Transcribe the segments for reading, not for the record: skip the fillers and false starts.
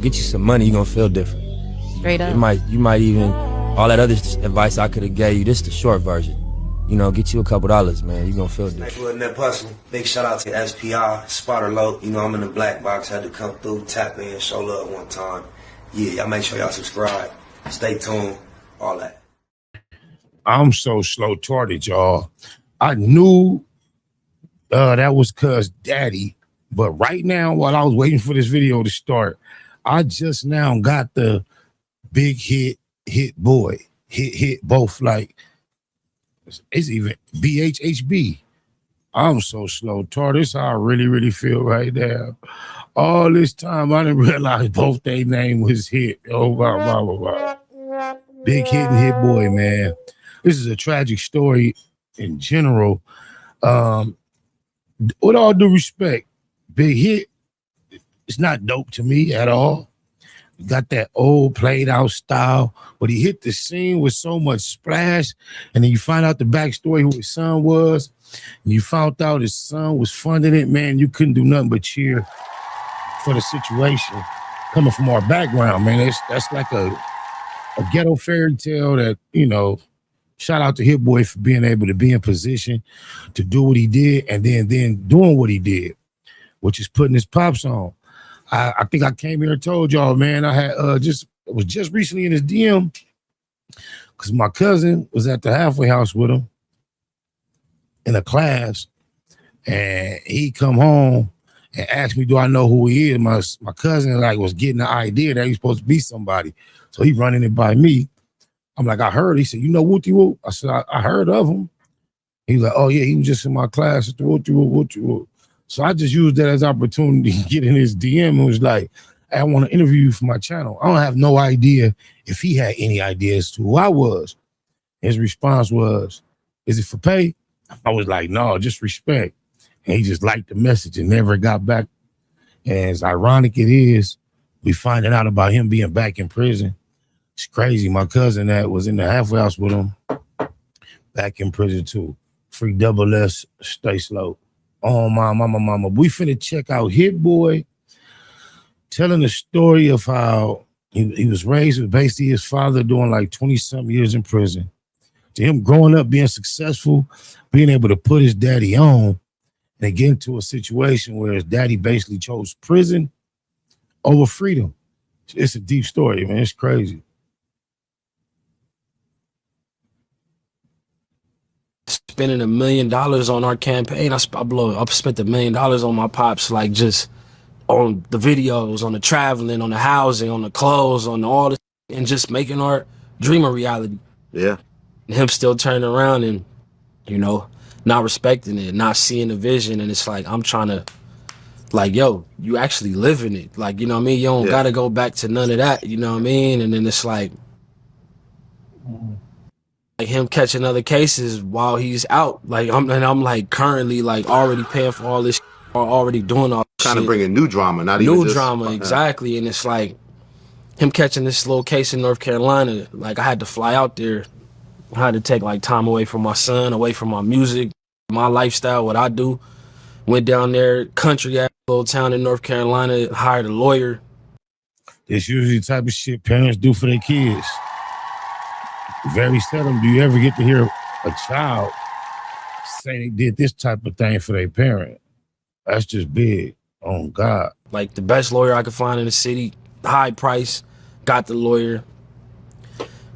get you some money, you're gonna feel different. Straight up. You might even, all that other advice I could have gave you, this the short version. You know, get you a couple dollars, man. You're gonna feel different. Like Net Hustle. Big shout out to SPI, Spotter Low. You know, I'm in the black box, had to come through, tap in, show love one time. Yeah, y'all make sure y'all subscribe. Stay tuned, all that. I'm so slow-tarded, y'all. I knew that was cuz daddy, but right now, while I was waiting for this video to start, I just now got the big hit boy, hit both, like it's even BHHB. I'm so slow-tarded. This how I really feel right now. All this time, I didn't realize both their name was Hit. Oh, wow. Big Hit and Hit Boy, man. This is a tragic story in general. With all due respect, Big Hit, it's not dope to me at all. Got that old played out style, but he hit the scene with so much splash. And then you find out the backstory, who his son was. And you found out his son was funding it, man. You couldn't do nothing but cheer for the situation coming from our background, man. That's like a ghetto fairy tale that, you know, shout out to Hit Boy for being able to be in position to do what he did and then doing what he did, which is putting his pops on. I think I came here and told y'all, man, I had was just recently in his DM because my cousin was at the halfway house with him in a class, and he come home and asked me, do I know who he is? My cousin like was getting the idea that he's supposed to be somebody. So he running it by me. I'm like, I heard. He said, you know Wooty Woo? I said, I heard of him. He's like, oh yeah, he was just in my class at the Wooty Woo. So I just used that as opportunity to get in his DM and was like, hey, I want to interview you for my channel. I don't have no idea if he had any ideas to who I was. His response was, is it for pay? I was like, no, just respect. And he just liked the message and never got back. And as ironic it is, we finding out about him being back in prison. It's crazy. My cousin that was in the halfway house with him, back in prison too. Free double S, stay slow. Oh, my mama. We finna check out Hit Boy telling the story of how he was raised with basically his father doing like 20-something years in prison. To him growing up, being successful, being able to put his daddy on and get into a situation where his daddy basically chose prison over freedom. It's a deep story, man. It's crazy. Spending $1 million on our campaign. I spent $1 million on my pops, like just on the videos, on the traveling, on the housing, on the clothes, on all the, and just making our dream a reality. Yeah. And him still turning around and, you know, not respecting it, not seeing the vision. And it's like, I'm trying to, like, yo, you actually living it. Like, you know what I mean? You don't gotta go back to none of that, you know what I mean? And then it's like him catching other cases while he's out. Like, I'm like currently like already paying for all this or already doing all this Trying to bring in new drama, not new even just drama, exactly. And it's like him catching this little case in North Carolina. Like, I had to fly out there. I had to take like time away from my son, away from my music, my lifestyle, what I do. Went down there, country ass little town in North Carolina, hired a lawyer. It's usually the type of shit parents do for their kids. Very seldom do you ever get to hear a child say they did this type of thing for their parent. That's just big. Oh God. Like the best lawyer I could find in the city, high price, got the lawyer.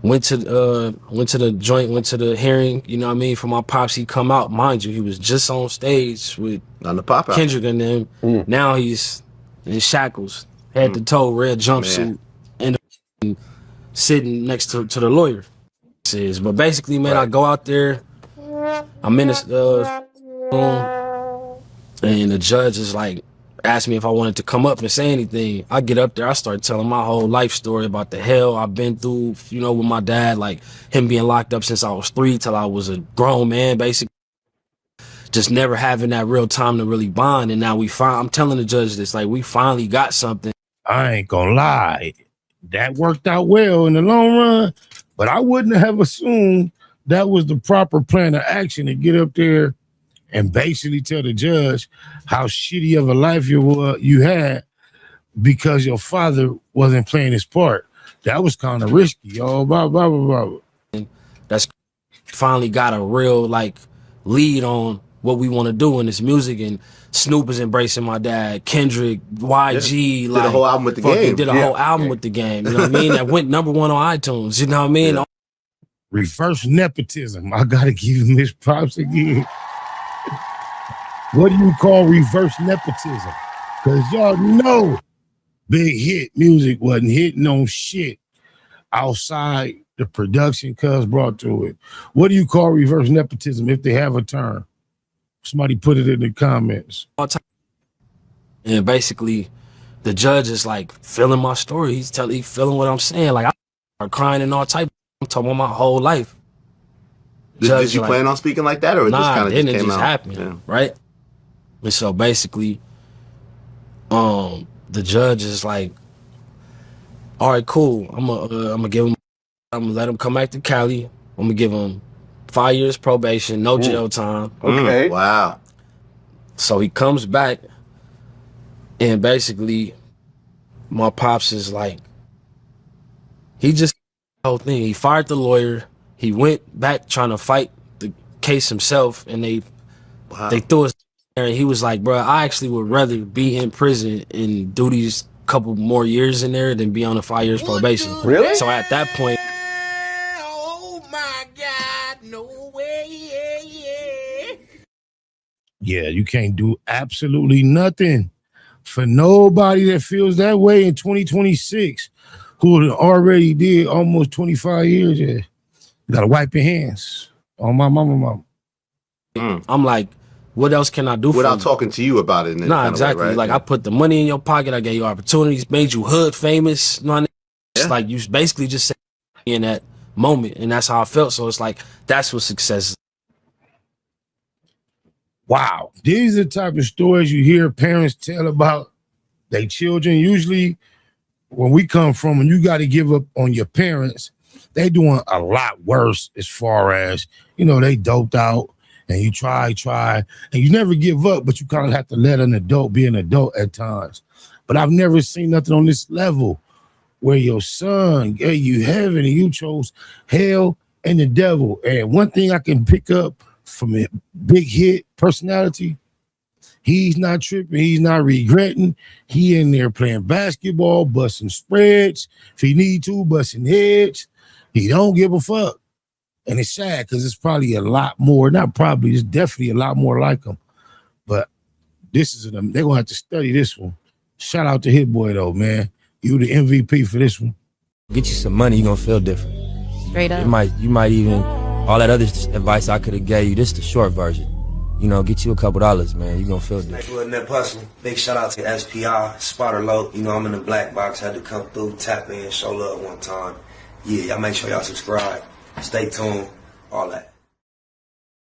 Went to the joint, went to the hearing, you know what I mean, for my pops. He come out, mind you, he was just on stage with on the pop out. Kendrick and them. Now he's in shackles, head to toe, red jumpsuit, and sitting next to the lawyer. But basically, man, I go out there, I'm in this room, and the judge is like, asked me if I wanted to come up and say anything. I get up there, I start telling my whole life story about the hell I've been through, you know, with my dad, like him being locked up since I was 3 till I was a grown man, basically. Just never having that real time to really bond. And now I'm telling the judge this, like, we finally got something. I ain't gonna lie. That worked out well in the long run, but I wouldn't have assumed that was the proper plan of action to get up there and basically tell the judge how shitty of a life you had because your father wasn't playing his part. That was kind of risky, yo. Blah, blah, blah, blah. That's finally got a real like lead on what we want to do in this music, and Snoop is embracing my dad, Kendrick, YG, Did like a whole album with the fucking game. did a whole album with the game. You know what I mean? That went #1 on iTunes. You know what I mean? Yeah. Reverse nepotism. I gotta give him his props again. What do you call reverse nepotism? Because y'all know Big Hit music wasn't hitting on shit outside the production Cuz brought to it. What do you call reverse nepotism if they have a term? Somebody put it in the comments. And basically, the judge is like feeling my story. He's feeling what I'm saying. Like I start crying and all type. I'm talking about my whole life. Did you plan on speaking like that, or it just Nah, kind of then just it came just out? happened, Yeah. right? And so basically, the judge is like, "All right, cool. I'm gonna let him come back to Cali. I'm gonna give him 5 years probation, no jail time." Okay. Wow. So he comes back, and basically, my pops is like, he just the whole thing. He fired the lawyer. He went back trying to fight the case himself, and they threw us there. And he was like, "Bro, I actually would rather be in prison and do these couple more years in there than be on a 5 years probation." Really? So at that point, Oh my God, no way. Yeah, you can't do absolutely nothing for nobody that feels that way in 2026, who already did almost 25 years. Yeah. You gotta wipe your hands on my mama. I'm like, what else can I do for Without you? talking to you about it. In Nah, exactly. Way, right? Like I put the money in your pocket. I gave you opportunities, made you hood famous. You know what I mean? It's Yeah. like you basically just said in that moment, and that's how I felt. So it's like that's what success is. Wow. These are the type of stories you hear parents tell about their children. Usually when we come from, and you got to give up on your parents, they doing a lot worse as far as, you know, they doped out and you try, and you never give up, but you kind of have to let an adult be an adult at times. But I've never seen nothing on this level where your son gave you heaven and you chose hell and the devil. And one thing I can pick up from a Big Hit personality, he's not tripping, he's not regretting. He in there playing basketball, busting spreads, if he need to, busting heads. He don't give a fuck. And it's sad because it's probably a lot more, not probably, it's definitely a lot more like him. But this is they're gonna have to study this one. Shout out to Hit Boy though, man. You the MVP for this one. Get you some money, you're gonna feel different. Straight up. You might even, all that other advice I could have gave you, this the short version. You know, get you a couple dollars, man. You're gonna feel different. Next little Nip Hustle. Big shout out to SPI, Spotter Low. You know, I'm in the black box. Had to come through, tap in, show love one time. Yeah, y'all make sure y'all subscribe. Stay tuned. All that.